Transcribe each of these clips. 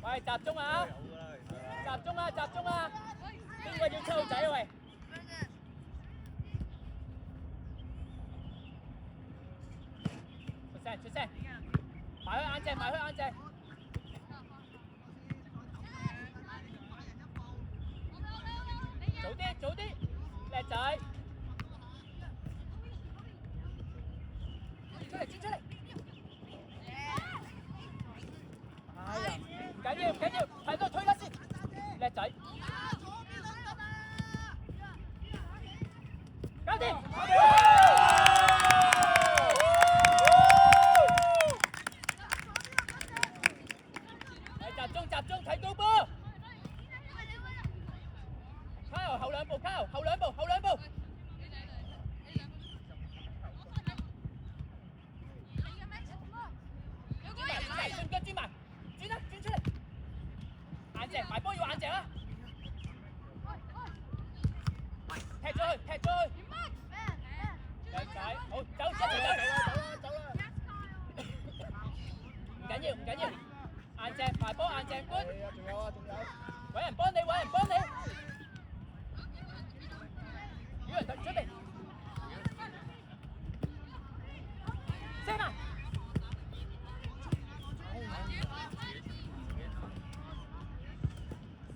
喂，集中啊！集中啊！集中啊！邊個要抽仔啊？喂！出聲出聲！埋去眼隻，埋去眼隻。早啲早啲，叻仔！轉出嚟轉出嚟！哎呀，唔緊要唔緊要，睇到推得先，叻仔！搞掂！集中集中睇高波！靠後兩步，靠後兩步，後兩步！轉腳轉埋，轉啦轉出嚟！硬淨，埋波要硬淨啊！踢咗去，踢咗去！靚仔，好走，一齊走！走啦！唔緊要唔緊要，硬淨埋波硬淨 good。仲有啊仲有！揾人幫你揾人幫你！有人準備。升啊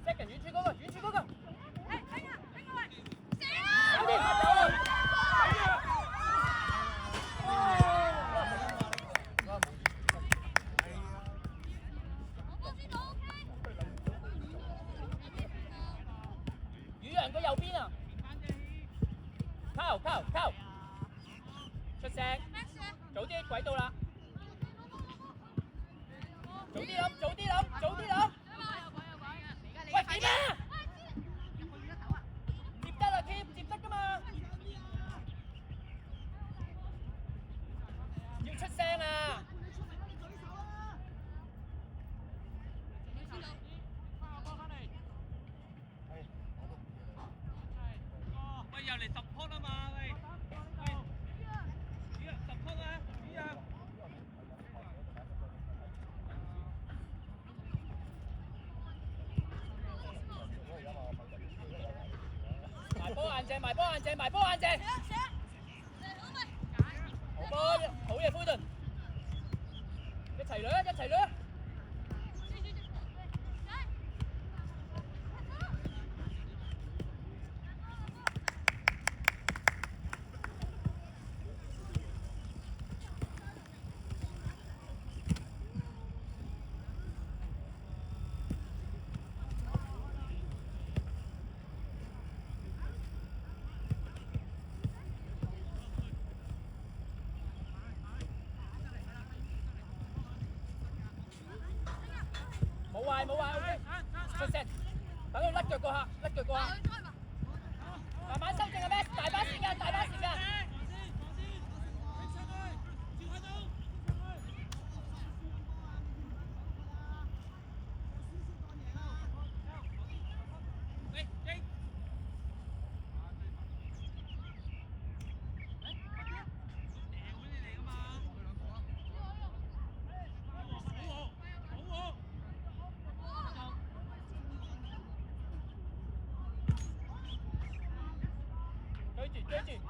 ！second 遠處嗰個，遠處嗰個。搞掂！宇陽個右邊啊！靠！出聲！早啲軌道啦！早啲諗！喂，點啊？接得啦 ，Keep 接得㗎嘛？要出聲啊！喂，又嚟10波啦嘛，喂！10波啊，宇陽！埋波硬淨！好波，好嘢，灰頓！一齊掠！冇壞 ，OK， 出聲，等佢甩腳過下，慢慢修正啊咩？大把時間。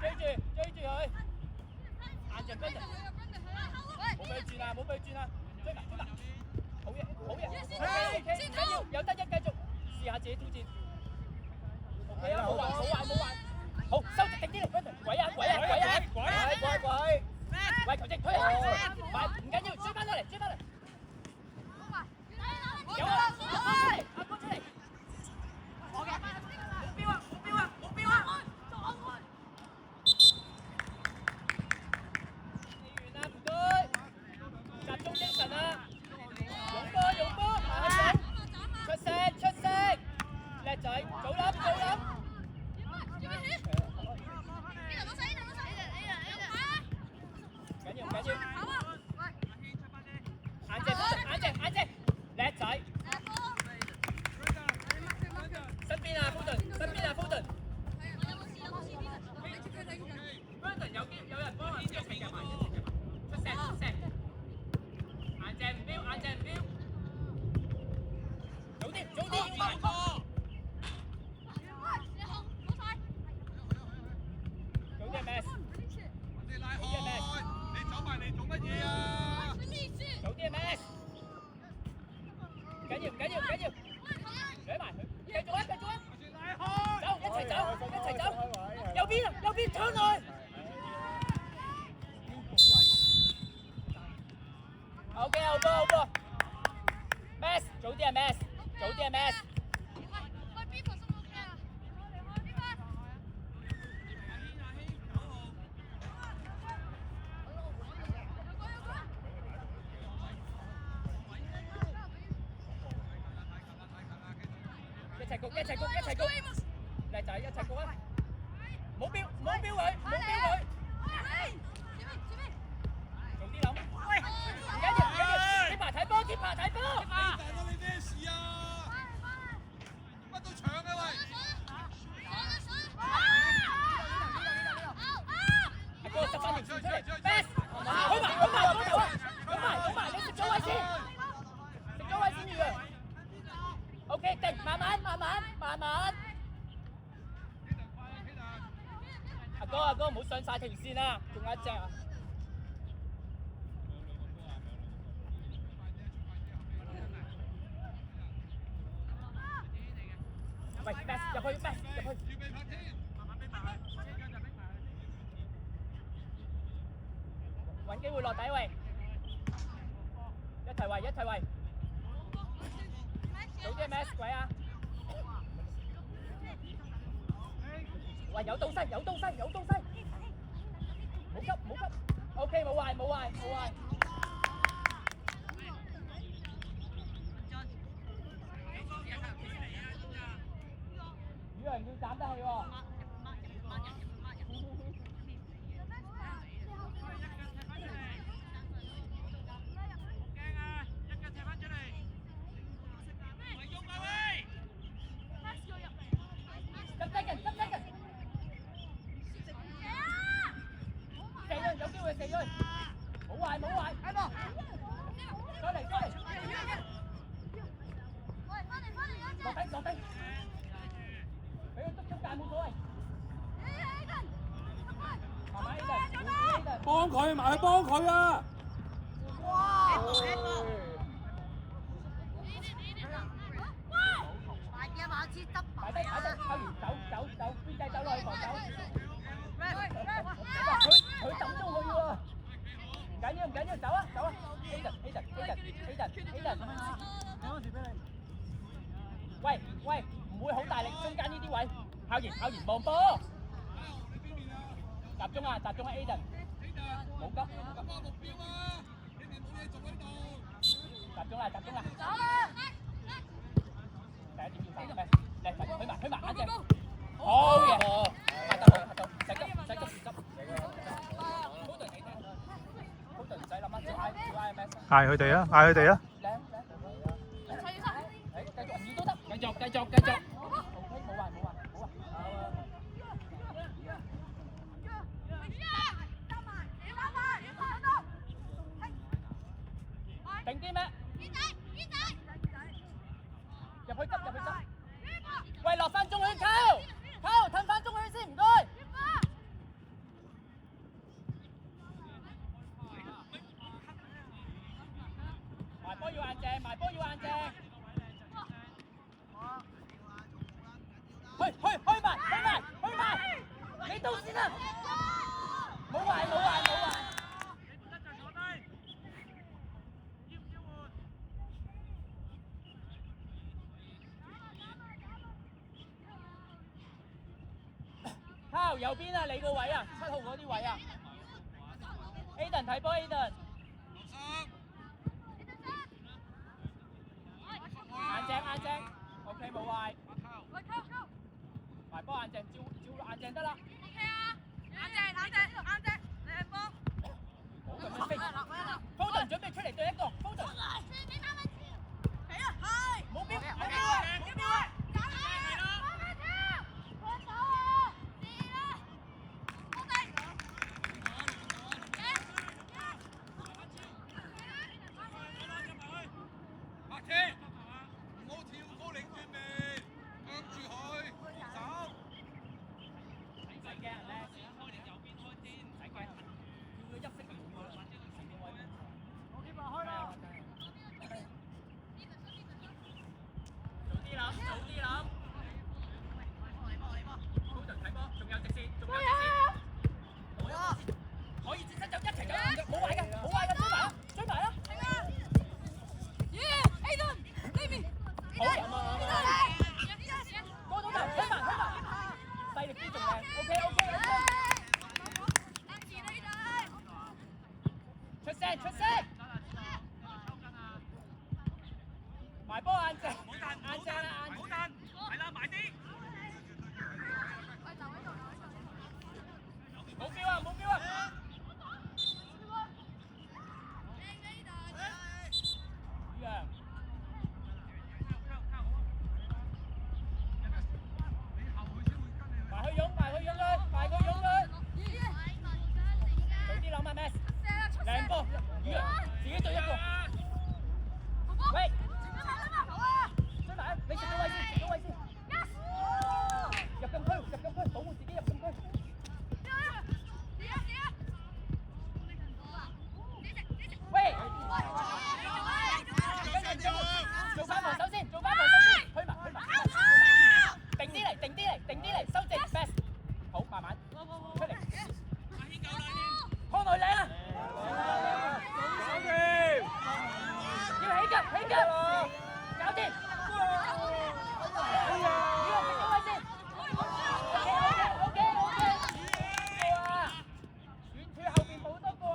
追住佢，硬淨跟住，冇俾佢轉啊，追埋，好嘢，緊要，有得一繼續，試下自己挑戰 ，OK 啊，冇壞，好，收直定啲嚟，鬼啊，喂，球證推啊，唔緊要，追翻落嚟，有啊，阿哥出嚟，我嘅，目標啊！集中精神啊！用波，出聲，叻仔，早諗。緊要。OK， 好波好波。Max， 早啲啊 Max， 早啲啊 Max。一齊焗，一齊焗，一齊焗。嚟仔，一齊焗啊！唔好飆，唔好飆佢，唔好飆佢。早啲諗。喂，唔緊要，唔緊要。keep 排睇波 ，keep 排睇波。大佬你咩事啊？乜都搶啊喂！阿哥執翻條線出嚟 ，best， 好埋，好埋，好頭啊！好埋，好埋，你食咗位先，食咗位先預啊。OK， 定，慢慢，慢慢，慢慢。阿哥，阿哥，唔好上晒條線啦，仲有一隻啊！喂 ，best 入去 ，best 入去。揾機會落底喂，一齊圍，一齊圍。早啲 Max 鬼啊！喂，有東西，有東西，有東西。冇急，冇急。OK， 冇壞，冇壞，冇壞。雨人要斬得起喎。幫佢埋去幫佢啊！哇！馬子得擺低，擺低，扣完走走走，邊仔走落去防守。佢抌咗佢喎，唔緊要唔緊要，走啊走啊 ，Aiden，喂喂，唔會好大力，中間呢啲位，校完望波，集中啊集中啊 Aiden， 冇急冇急，目標啊，你哋冇嘢做喺度，集中啦集中啦，走啊！第一點要守咩？嚟去埋眼睛，好嘢，拍得好，唔使急唔使急唔急，好隊你聽，好隊唔使諗乜，照嗌咩？嗌佢哋啊！嗌佢哋啊！繼續唔要都得，繼續。OK， 冇壞。定啲咩？入去執。喂，落翻中圈溝，褪翻中圈先，唔該。埋波要硬淨。去埋，你到先啦。冇壞。靠右邊啊，你個位啊，7號嗰啲位啊。Aiden 睇波 Aiden。硬淨 ，OK 冇壞。埋波硬淨，照硬淨得啦。OK 啊，硬淨，靚波。好咁樣飛。Foden 準備出嚟對一個 ，Foden。冇標啊！可以轉身走，一齊走，冇壞㗎，追埋啦！出聲出聲，埋波硬淨，硬淨啦硬淨，係啦，埋啲。冇標啊冇標啊！宇陽。埋去擁，埋去擁佢，埋佢擁佢。早啲諗下咩？兩波，宇陽自己對一個。喂，追埋，你食到位先，食到位先。入禁區，入禁區，保護自己入禁區。喂，做翻防守先，做翻防守先，去埋，去埋。定啲嚟，定啲嚟，定啲嚟，收正 ，best。好，慢慢出嚟。康內靚啊！要起腳，起腳，搞掂。宇陽食到位先。OK。哇！遠處後邊冇多個啊！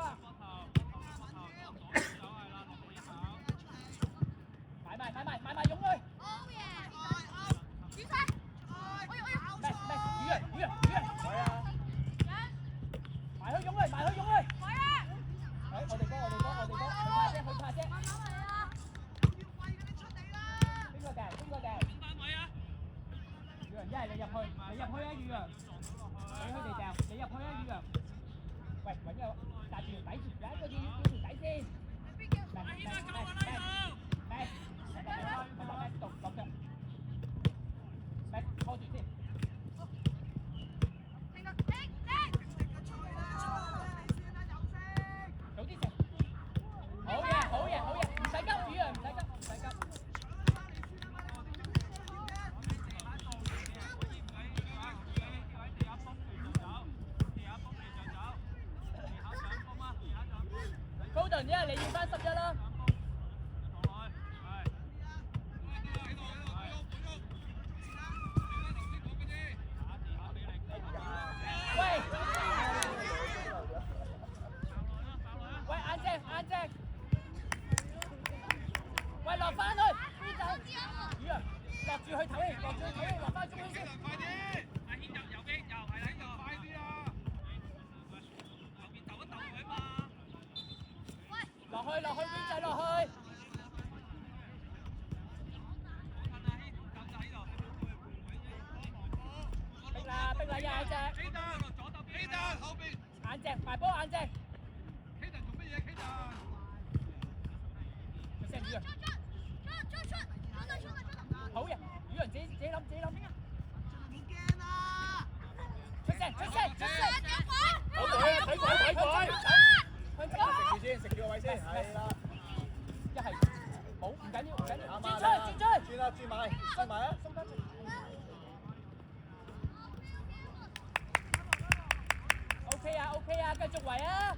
買埋擁佢。宇陽，係啊！埋去擁佢，埋去擁佢。我哋哥，去拍啫。邊個掟？宇陽一係你入去啊，宇陽。俾佢哋掟，你入去啊，宇陽。喂，揾個搭住條底，有一個要條底先。拖住先。早啲食。好嘢，唔使急，宇陽唔使急。高頓，一係你要翻11啦。喂，硬淨。喂，落翻去，邊走？宇陽，落住去唞氣，落翻中區先。快啲！阿軒右邊係啦，呢度快啲啊！後邊鬥一鬥佢嘛。落去，邊仔落去？逼啦，一隻。K 蛋後邊。硬淨，埋波硬淨。K 蛋做乜嘢？K 蛋。出聲，宇陽。好嘢，宇陽自己諗。出聲。好鬼，睇鬼。食住個位先，係啦。一係冇，唔緊要。轉出。轉埋啊！鬆翻出。OK 啊，繼續圍啊！